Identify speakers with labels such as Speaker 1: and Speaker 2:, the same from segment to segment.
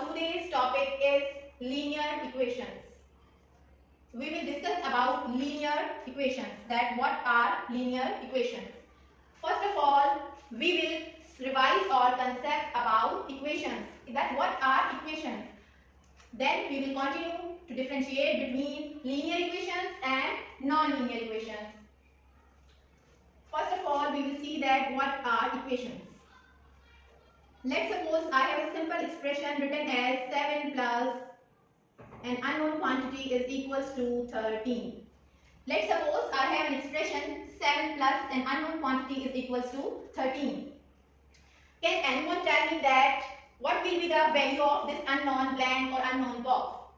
Speaker 1: today's topic is linear equations. We will discuss about linear equations. That what are linear equations? First of all, we will revise our concept about equations. That what are equations? Then we will continue to differentiate between linear equations and non-linear equations. First of all, we will see that what are equations. Let's suppose I have a simple expression written as 7 plus an unknown quantity is equals to 13. Let's suppose I have an expression 7 plus an unknown quantity is equals to 13. Can anyone tell me that what will be the value of this unknown blank or unknown box?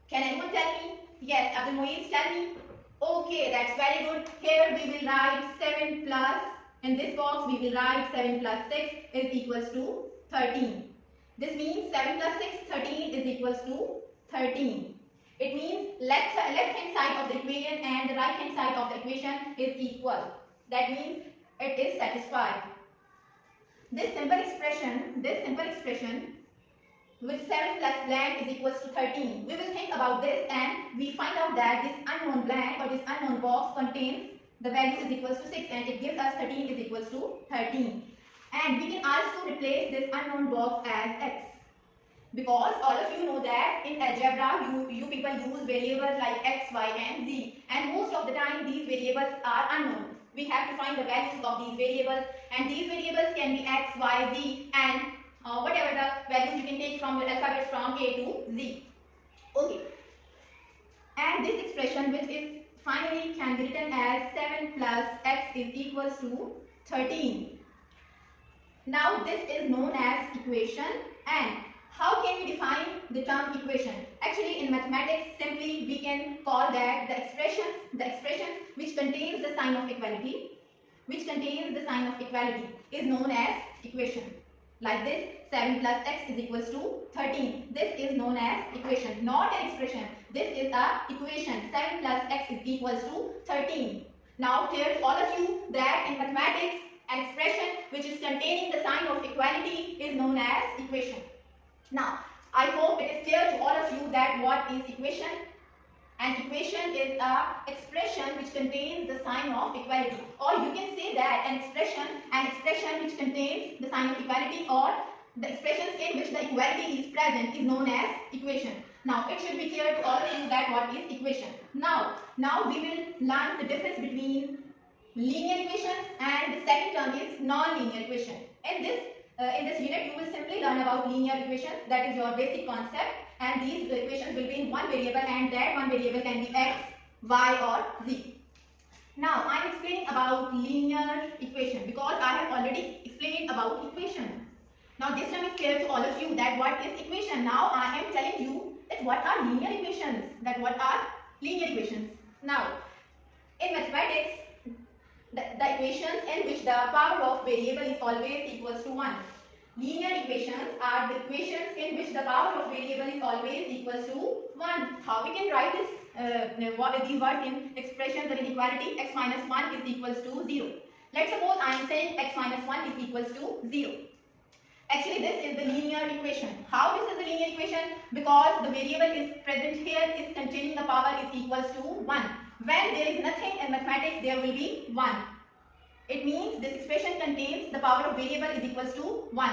Speaker 1: Can anyone tell me? Yes, Abdul Muiz, tell me. Okay, that's very good. Here we will write 7 plus, in this box we will write 7 plus 6 is equals to 13. This means 7 plus 6, 13 is equals to 13. It means left hand side of the equation and the right hand side of the equation is equal. That means it is satisfied. This simple expression with 7 plus blank is equals to 13. We will think about this and we find out that this unknown blank or this unknown box contains the value is equals to 6 and it gives us 13 is equals to 13. And we can also replace this unknown box as x. Because all of you know that in algebra you people use variables like x, y and z, and most of the time these variables are unknown. We have to find the values of these variables, and these variables can be x, y, z and whatever the values you can take from your alphabet from A to Z. Okay. And this expression which is finally can be written as 7 plus x is equals to 13. Now this is known as equation. And how can we define the term equation? Actually in mathematics simply we can call that the expressions which contains the sign of equality is known as equation. Like this 7 plus x is equals to 13. This is known as equation, not an expression. This is a equation. 7 plus x is equals to 13. Now clear to all of you that in mathematics an expression which is containing the sign of equality is known as equation. Now, I hope it is clear to all of you that what is equation. An equation is a expression which contains the sign of equality, or you can say that an expression which contains the sign of equality or the expressions in which the equality is present is known as equation. Now, it should be clear to all of you that what is equation. Now we will learn the difference between linear equations and the second term is non-linear equation. In this unit, you will simply learn about linear equations. That is your basic concept. And these equations will be in one variable, and that one variable can be x, y or z. Now, I am explaining about linear equation because I have already explained about equation. Now, this time is clear to all of you that what is equation. Now, I am telling you that what are linear equations. Now, in mathematics, the equations in which the power of variable is always equals to 1. Linear equations are the equations in which the power of variable is always equals to 1. How we can write this? These words in expressions or inequality? X minus 1 is equals to 0. Let's suppose I am saying x minus 1 is equals to 0. Actually, this is the linear equation. How this is the linear equation? Because the variable is present here is containing the power is equals to 1. When there is nothing in mathematics, there will be 1. It means this expression contains the power of variable is equals to 1.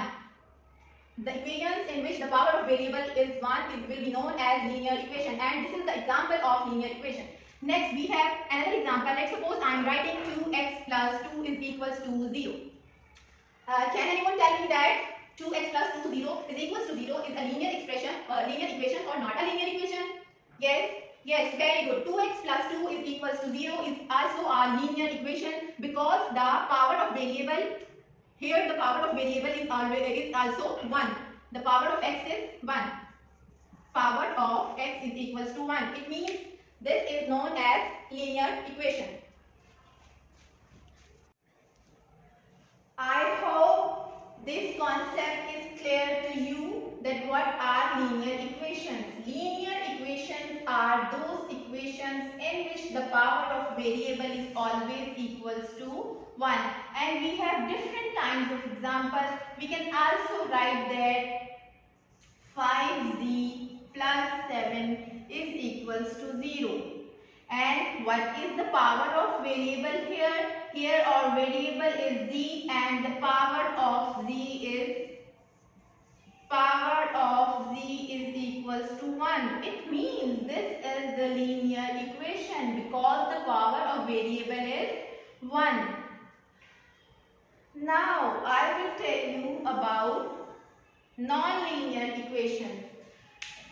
Speaker 1: The equations in which the power of variable is 1 will be known as linear equation, and this is the example of linear equation. Next, we have another example. Let's suppose I am writing 2x plus 2 is equals to 0. Can anyone tell me that 2x plus 2 0 is equals to 0 is a linear expression or linear equation or not a linear equation? Yes, very good. 2x plus 2 is equals to 0 is also a linear equation because the power of variable, here the power of variable is also 1. The power of x is 1. Power of x is equals to 1. It means this is known as linear equation. I hope this concept is clear to you that what are linear equations. Linear equations are those equations in which the power of variable is always equals to 1. And we have different kinds of examples. We can also write that equals to 0. And what is the power of variable here? Here our variable is z and the power of z is equals to 1. It means this is the linear equation because the power of variable is 1. Now I will tell you about non-linear equations.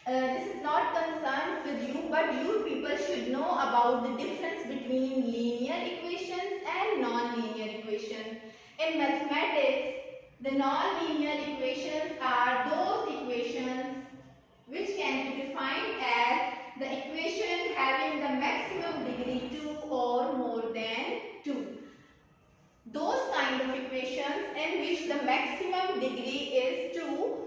Speaker 1: This is not concerned with you, but you people should know about the difference between linear equations and non-linear equations. In mathematics, the non-linear equations are those equations which can be defined as the equation having the maximum degree 2 or more than 2. Those kind of equations in which the maximum degree is 2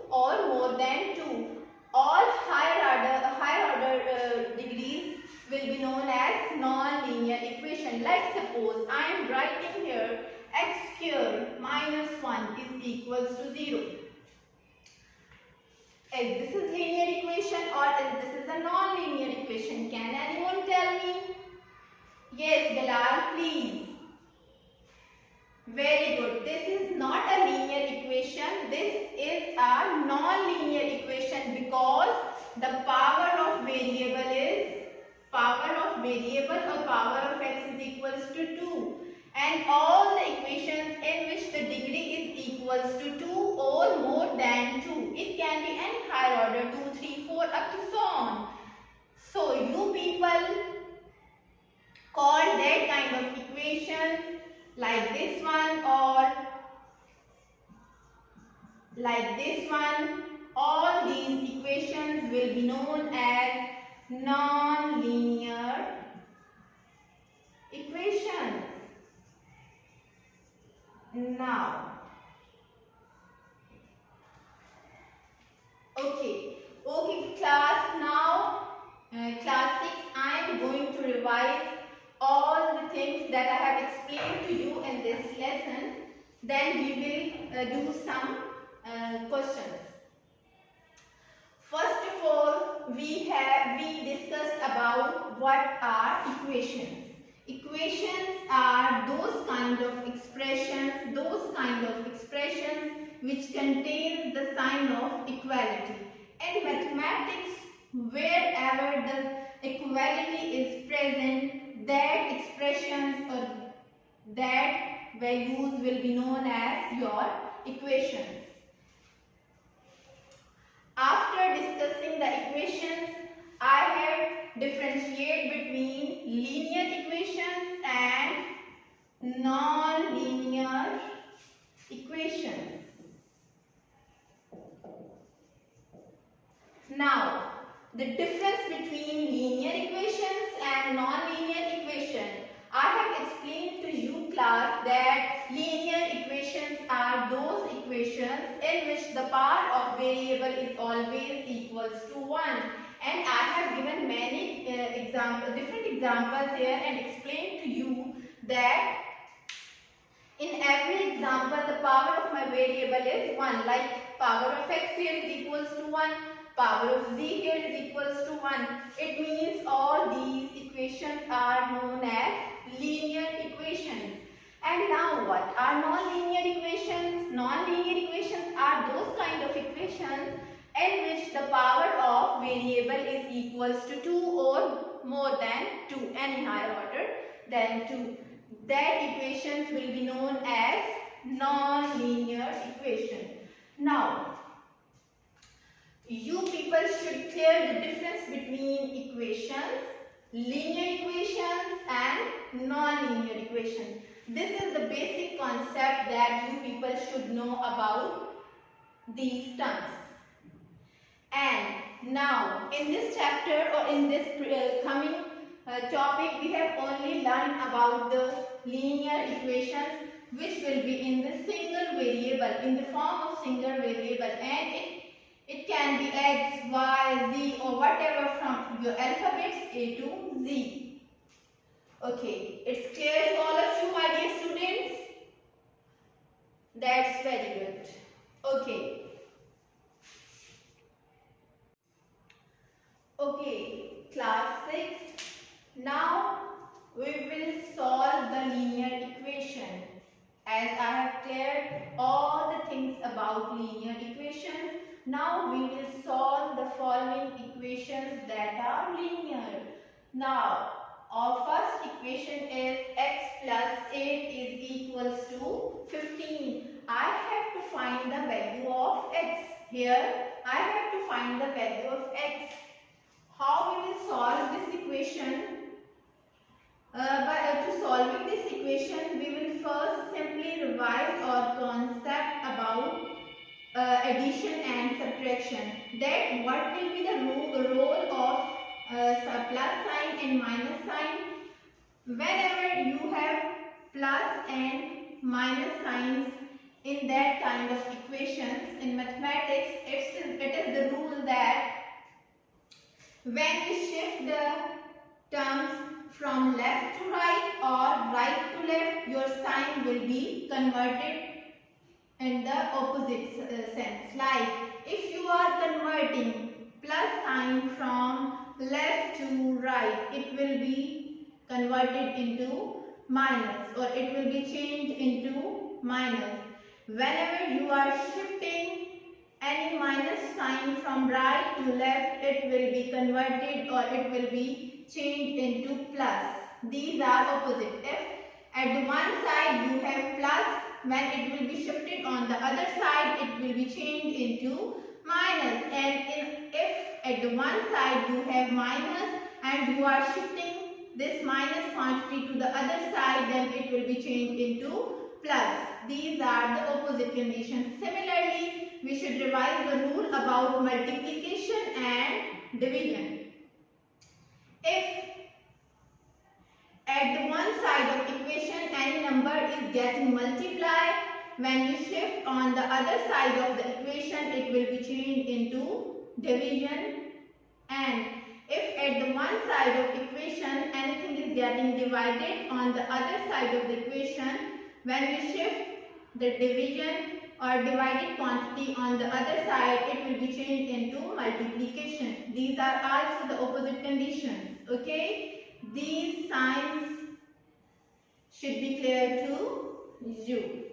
Speaker 1: or more than 2. All higher order degrees will be known as non-linear equation. Let's suppose I am writing here x squared minus 1 is equals to 0. Is this is linear equation or is this is a non-linear equation? Can anyone tell me? Yes, Bilal, please. Very good. This is not a linear equation. This is a non-linear equation because the power of variable or power of x is equals to 2. And all the equations in which the degree is equals to 2 or more than 2. It can be any higher order 2, 3, 4 up to so on. So you people call that kind of equation like this one or like this one. All these equations will be known as non-linear equations. Now, okay class, now class 6, I am going to revise all the things that I have explained to you in this lesson. Then we will do some questions. First of all, we discussed about what are equations. Equations are those kind of expressions which contains the sign of equality. In mathematics, wherever the equality is present, that expressions or that values will be known as your equations. After discussing the equations, I have differentiated between linear equations and non-linear equations. Now, the difference between linear equations and non-linear equations. I have explained to you class that linear equations are those equations in which the power of variable is always equals to 1. And I have given many different examples here and explained to you that in every example the power of my variable is 1. Like power of x here is equals to 1. Power of z here is equals to 1. It means all these equations are known as linear equations. And now what are non-linear equations? Non-linear equations are those kind of equations in which the power of variable is equals to 2 or more than 2, any higher order than 2. That equations will be known as non-linear equation. Now, you people should clear the difference between equations, linear equations and non-linear equations. This is the basic concept that you people should know about these terms. And now in this chapter or in this coming topic, we have only learned about the linear equations which will be in the single variable, in the form of single variable, and it can be x, y, z or whatever from your alphabets A to Z. Okay, it's clear to all of you, my dear students? That's very good. Okay. Okay, class. about linear equations. Now we will solve the following equations that are linear. Now our first equation is x plus 8 is equals to 15. I have to find the value of x. Here I have to find the value of x. How we will solve this equation? To solving this equation, we will first simply revise our concept about addition and subtraction. That what will be the role of plus sign and minus sign. Whenever you have plus and minus signs in that kind of equations in mathematics, it is the rule that when we shift the terms from left to right or right to left, your sign will be converted in the opposite sense. Like if you are converting plus sign from left to right, it will be converted into minus, or it will be changed into minus. Whenever you are shifting any minus sign from right to left, it will be converted or it will be changed into plus. These are opposite. If at the one side you have plus, when it will be shifted on the other side, it will be changed into minus. And if at the one side you have minus and you are shifting this minus quantity to the other side, then it will be changed into plus. These are the opposite conditions. Similarly, we should revise the rule about multiplication and division. If at the one side of equation any number is getting multiplied, when you shift on the other side of the equation, it will be changed into division. And if at the one side of equation anything is getting divided on the other side of the equation, when we shift the division or divided quantity on the other side, it will be changed into multiplication. These are also the opposite conditions. Okay, these signs should be clear to you.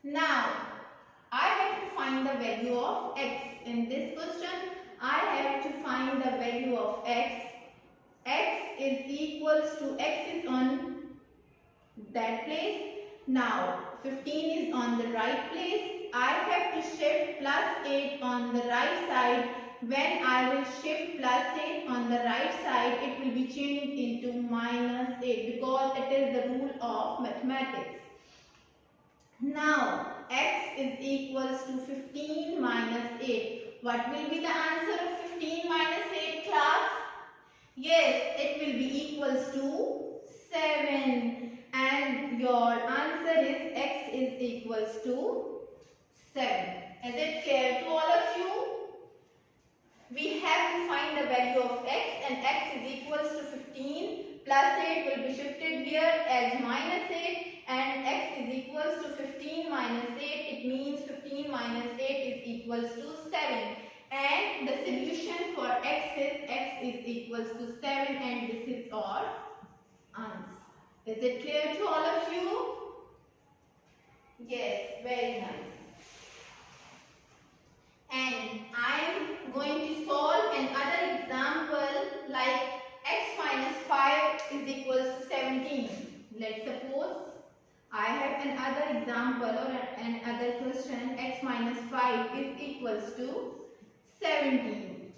Speaker 1: Now I have to find the value of x. In this question I have to find the value of x. X is equals to, x is on that place. Now 15 is on the right place. I have to shift plus 8 on the right side. When I will shift plus 8 on the right side, it will be changed into minus 8 because it is the rule of mathematics. Now x is equals to 15 minus 8. What will be the answer of 15 minus 8, class? Yes, it will be equals to 7. And your answer is x is equals to 7. Is it clear to all of you? We have to find the value of x, and x is equals to 15. Plus 8 will be shifted here as minus 8, and x is equals to 15 minus 8. It means 15 minus 8 is equals to 7. And the solution for x is equals to 7, and this is our answer. Is it clear to all of you? Yes, very nice. And I am going to solve another example like x minus 5 is equals to 17. Let's suppose I have another example or another question. X minus 5 is equals to 17.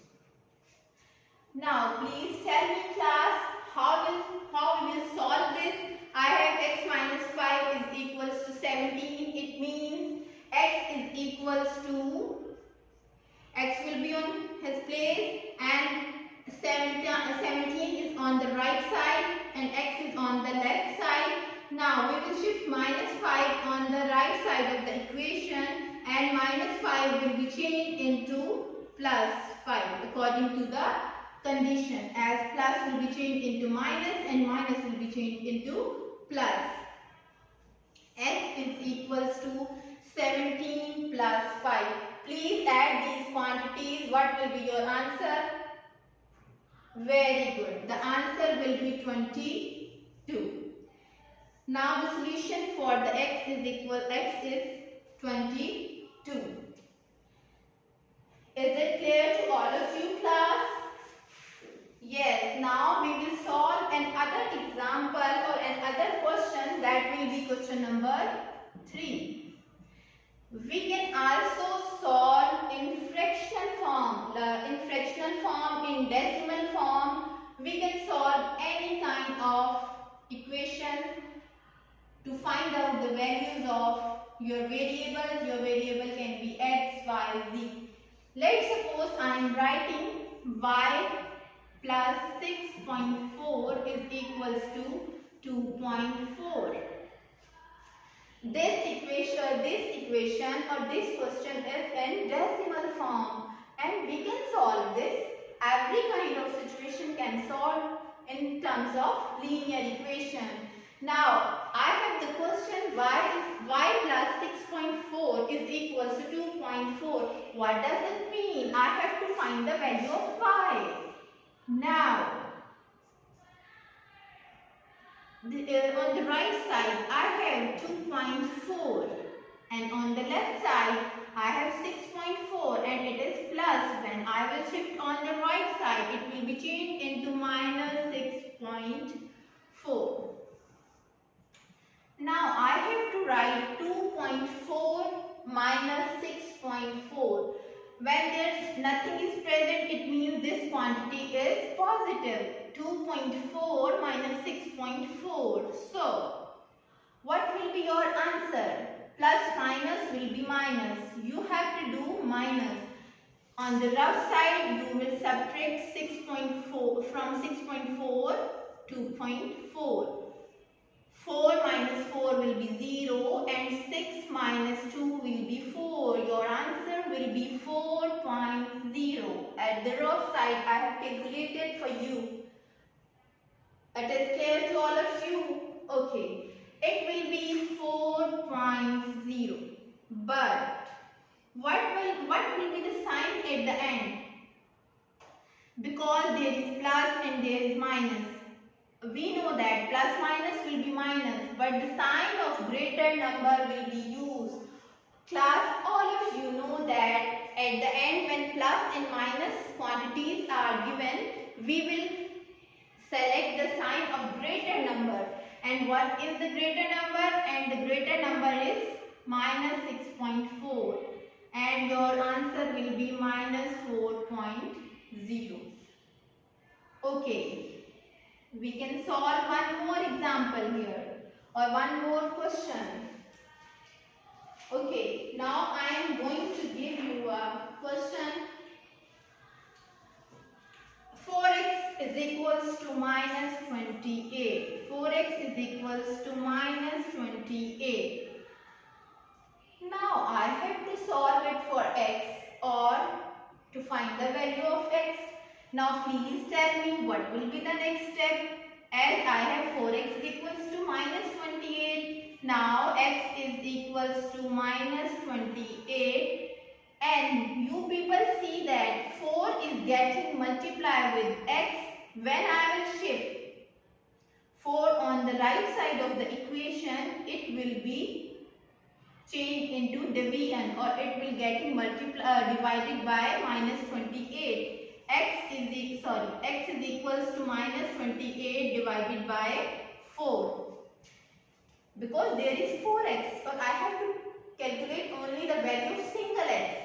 Speaker 1: Now please tell me, class, how we will solve this. I have x minus 5 is equals to 17. It means x is equals to, x will be on his place and 17 is on the right side and x is on the left side. Now we will shift minus 5 on the right side of the equation, and minus 5 will be changed into plus 5 according to the condition, as plus will be changed into minus and minus will be changed into plus. X is equals to 17 plus 5. Please add these quantities. What will be your answer? Very good. The answer will be 22. Now the solution for the x is 22. Is it clear to all of you, class? Yes, now we will solve another example or another question, that will be question number 3. We can also solve in fractional form, in decimal form. We can solve any kind of equation to find out the values of your variables. Your variable can be x, y, z. Let's suppose I am writing y plus 6.4 is equals to 2.4. This equation or this question is in decimal form, and we can solve this. Every kind of situation can solve in terms of linear equation. Now, I have the question, y plus 6.4 is equals to 2.4. What does it mean? I have to find the value of y. Now, on the right side I have 2.4, and on the left side I have 6.4, and it is plus. When I will shift on the right side, it will be changed into minus 6.4. Now I have to write 2.4 minus 6.4. When there's nothing is present, it means this quantity is positive. 2.4 minus 6.4. So, what will be your answer? Plus minus will be minus. You have to do minus. On the rough side, you will subtract 6.4 from 6.4, 2.4. 4 minus 4 will be 0, and 6 minus 2 will be 4. Your answer will be 4.0. At the rough side, I have calculated for you. It is clear to all of you? Okay. It will be 4.0. But what will be the sign at the end? Because there is plus and there is minus. We know that plus minus will be minus, but the sign of greater number will be used. Class, all of you know that at the end, when plus and minus quantities are given, we will select the sign of greater number. And what is the greater number? And the greater number is minus 6.4. And your answer will be minus 4.0. Okay. We can solve one more example here, or one more question. Okay, now I am going to give you a question. 4x is equals to minus 28. 4x is equals to minus 28. Now I have to solve it for x, or to find the value of x. Now please tell me what will be the next step. As I have 4x is equals to minus 28. Now x is equals to minus 28. And you people see that 4 is getting multiplied with x. When I will shift 4 on the right side of the equation, it will be changed into division, or it will getting divided by minus 28. X is equals to minus 28 divided by 4. Because there is 4x, but I have to calculate only the value of single x.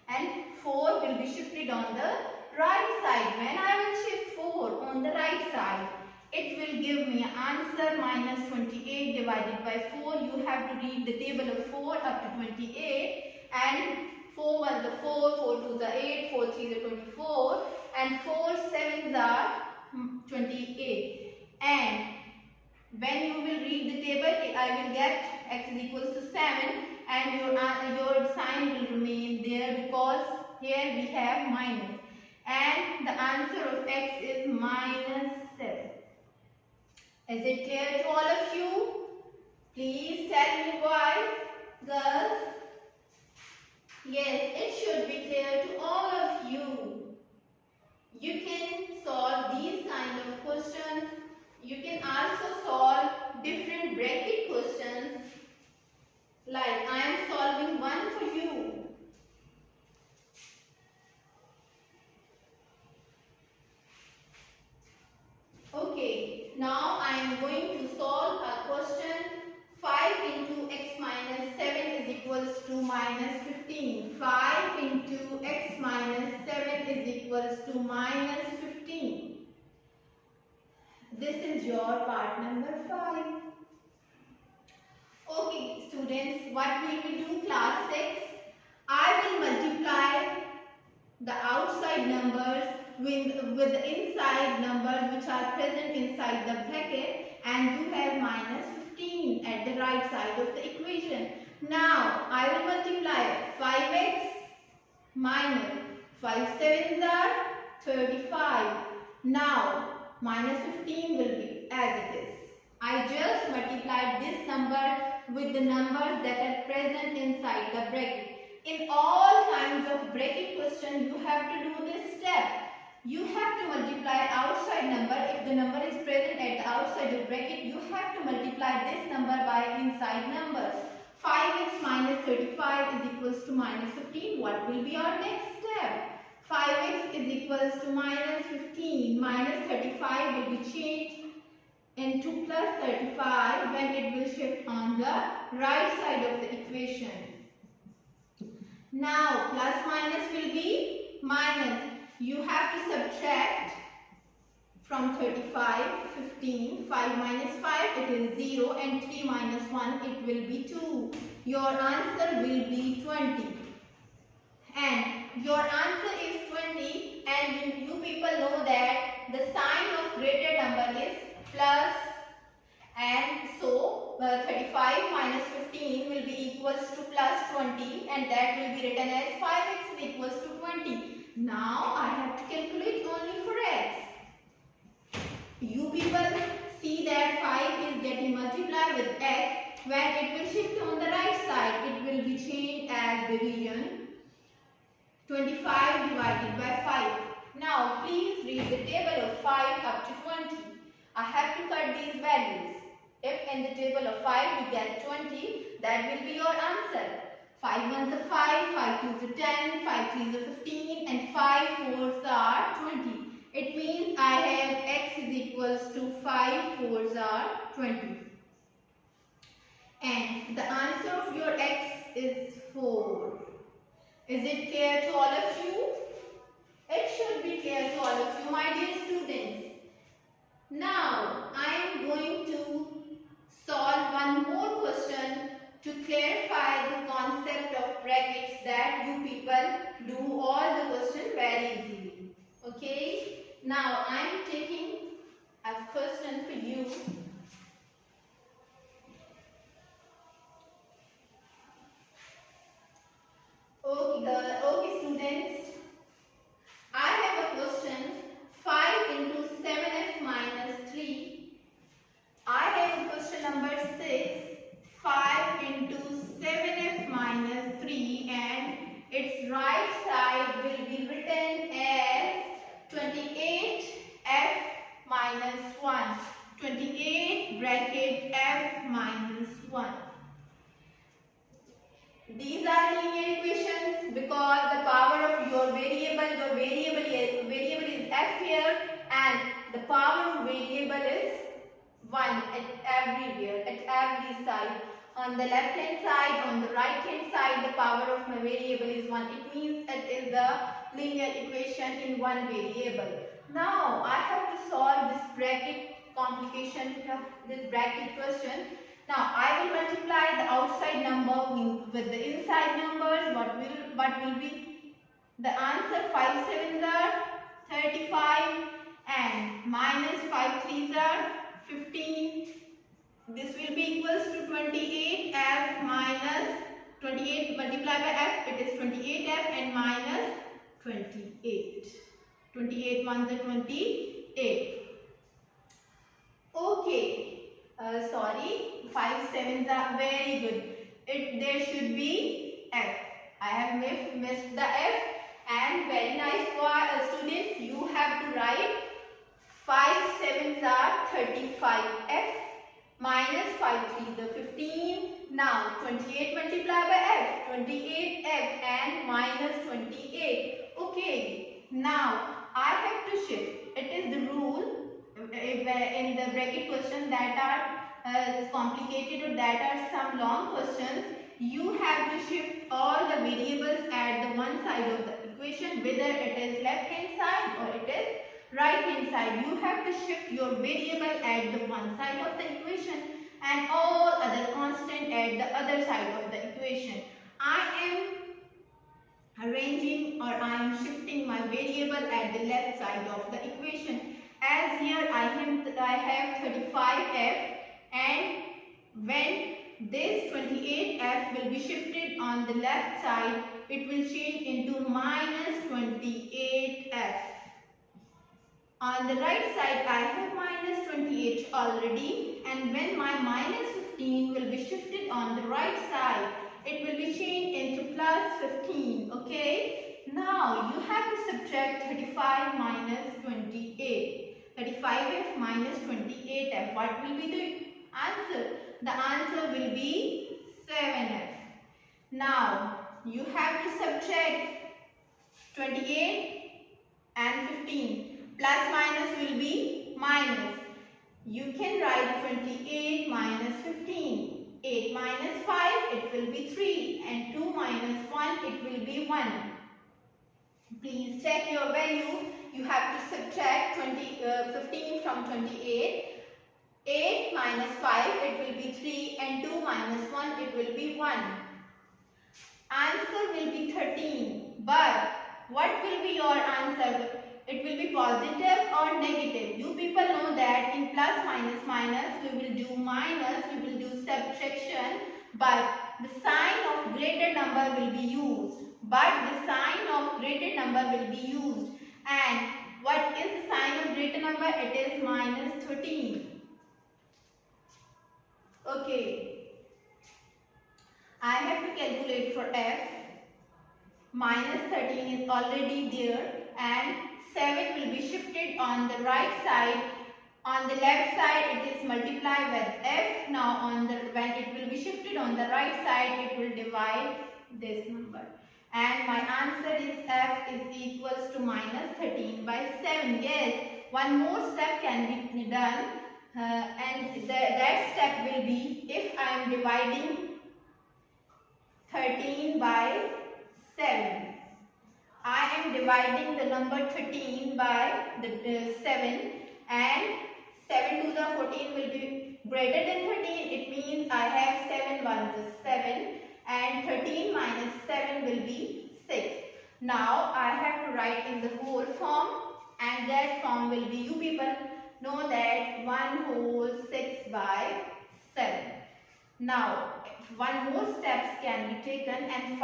Speaker 1: And 4 will be shifted on the right side. When I will shift 4 on the right side, it will give me answer minus 28 divided by 4. You have to read the table of 4 up to 28. And 4 1 is 4, 4 2 is 8, 4 3 is 24, and 4 7s are 28. And when you will read the table, I will get x is equals to 7, and your sign will remain there, because here we have minus, and the answer of x is minus 7. Is it clear to all of you? Please tell me why, girls. Yes, it should be clear to all of you. You can solve these kind of questions. You can also solve different bracket questions. Like I am solving one for you. Okay, now I am going to solve a question. 5 into x minus 7 is equals to minus 15. 5 into x minus 7 is equals to minus 15. This is your part number 5. Okay, students, what will we do? Class 6. I will multiply the outside numbers with the inside numbers which are present inside the bracket, and you have minus 15 at the right side of the equation. Now, I will multiply 5x minus 5 sevens are 35. Now, minus 15 will be as it is. I just multiplied this number with the numbers that are present inside the bracket. In all kinds of bracket question, you have to do this step. You have to multiply outside number. If the number is present at the outside of bracket, you have to multiply this number by inside numbers. 5x minus 35 is equals to minus 15. What will be our next step? 5x is equals to minus 15. Minus 35 will be changed into plus 35 when it will shift on the right side of the equation. Now plus minus will be minus. You have to subtract from 35, 15, 5 minus 5 it is 0 and 3 minus 1 it will be 2. Your answer will be 20. And your answer is 20, and you people know that the sign of greater number is plus, and so 35 minus 15 will be equals to plus 20, and that will be written as 5x is equals to 20. Now I have to calculate only for x. You people see that 5 is getting multiplied with x. When it will shift on the right side, it will be changed as division. 25 divided by 5. Now please read the table of 5 up to 20. I have to cut these values. If in the table of 5 you get 20, that will be your answer. 5 ones are 5, 5 twos are 10, 5 threes are 15, and 5 fours are 20. It means I have x is equals to 5 fours are 20. And the answer of your x is 4. Is it clear to all of you? It should be clear to all of you, my dear students. Now, I am going to solve one more question to clarify the concept of brackets, that you people do all the question very easily. Okay? Now, I am taking a question for you. Okay students, I have a question. 5 into 7f minus 3. I have a question number 6. 5 into 7f minus 3, and its right side will be written as 28f minus 1. 28 bracket f minus 1. These are linear equations because the power of your variable is f here, and the power of variable is 1 at everywhere, at every side. On the left hand side, on the right hand side, the power of my variable is 1. It means it is the linear equation in one variable. Now I have to solve this bracket complication, this bracket question. Now I will multiply the outside number with the inside numbers. What will be the answer? 5 sevens are 35 and minus 5 threes are 15. This will be equals to 28f minus 28 multiplied by f. It is 28f and minus 28. 28 ones are 28. Okay. Sorry, 5 sevens are very good. There should be f. I have missed the f, and very nice students. You have to write 5 sevens are 35f minus 5 threes are 15 Now 28 multiplied by f, 28f and minus 28. Okay, now I have to shift. It is the rule in the bracket question that are complicated or that are some long questions. You have to shift all the variables at the one side of the equation, whether it is left hand side or it is right hand side. You have to shift your variable at the one side of the equation and all other constant at the other side of the equation. I am arranging or I am shifting my variable at the left side of the equation. As here I have 35f, and when this 28f will be shifted on the left side, it will change into minus 28f. On the right side I have minus 28 already, and when my minus 15 will be shifted on the right side, it will be changed into plus 15. Okay, now you have to subtract 35 minus 28. 35f minus 28f. What will be the answer? The answer will be 7f. Now you have to subtract 28 and 15. Plus minus will be minus. You can write 28 minus 15. 8 minus 5, it will be 3. And 2 minus 1, it will be 1. Please check your value. You have to subtract 15 from 28. 8 minus 5, it will be 3. And 2 minus 1, it will be 1. Answer will be 13. But what will be your answer? It will be positive or negative. You people know that in plus minus minus we will do minus, we will do subtraction, but the sign of greater number will be used. And what is the sign of greater number? It is minus 13. Okay. I have to calculate for f. Minus 13 is already there, and 7 will be shifted on the right side. On the left side it is multiplied with f. Now when it will be shifted on the right side, it will divide this number. And my answer is f is equals to minus 13 by 7. Yes, one more step can be done, and that step will be, if I am dividing 13 by 7. I am dividing the number 13 by the 7, and 7 to the 14 will be greater than 13. It means I have 7 ones is 7, and 13 minus 7 will be 6. Now I have to write in the whole form, and that form will be, you people know that 1 whole 6 by 7. Now one more steps can be taken, and the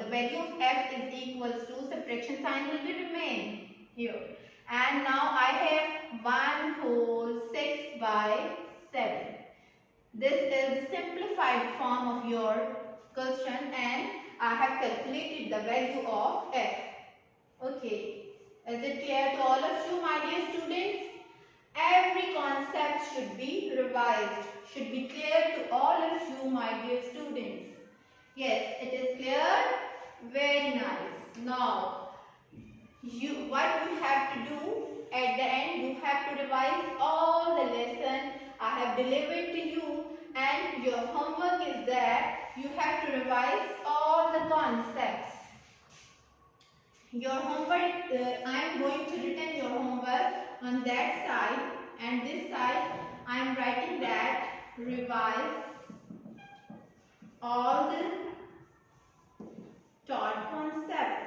Speaker 1: value of f is equals to, subtraction sign will be remain here, and now I have 1 whole 6 by 7. This is the simplified form of your question, and I have calculated the value of f. Okay, is it clear to all of you, my dear students? Every concept should be revised, should be clear to all of you, my dear students. Yes, it is clear. Very nice. Now, what you have to do at the end, you have to revise all the lesson I have delivered to you, and your homework is that you have to revise all the concepts. Your homework, I am going to written your homework on that side, and this side I am writing that revise all the taught concepts.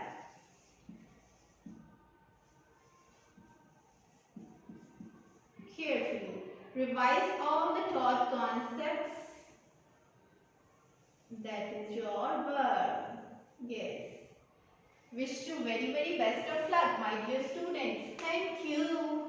Speaker 1: Carefully revise all the taught concepts. That is your verb. Yes. Wish you very best of luck, my dear students. Thank you.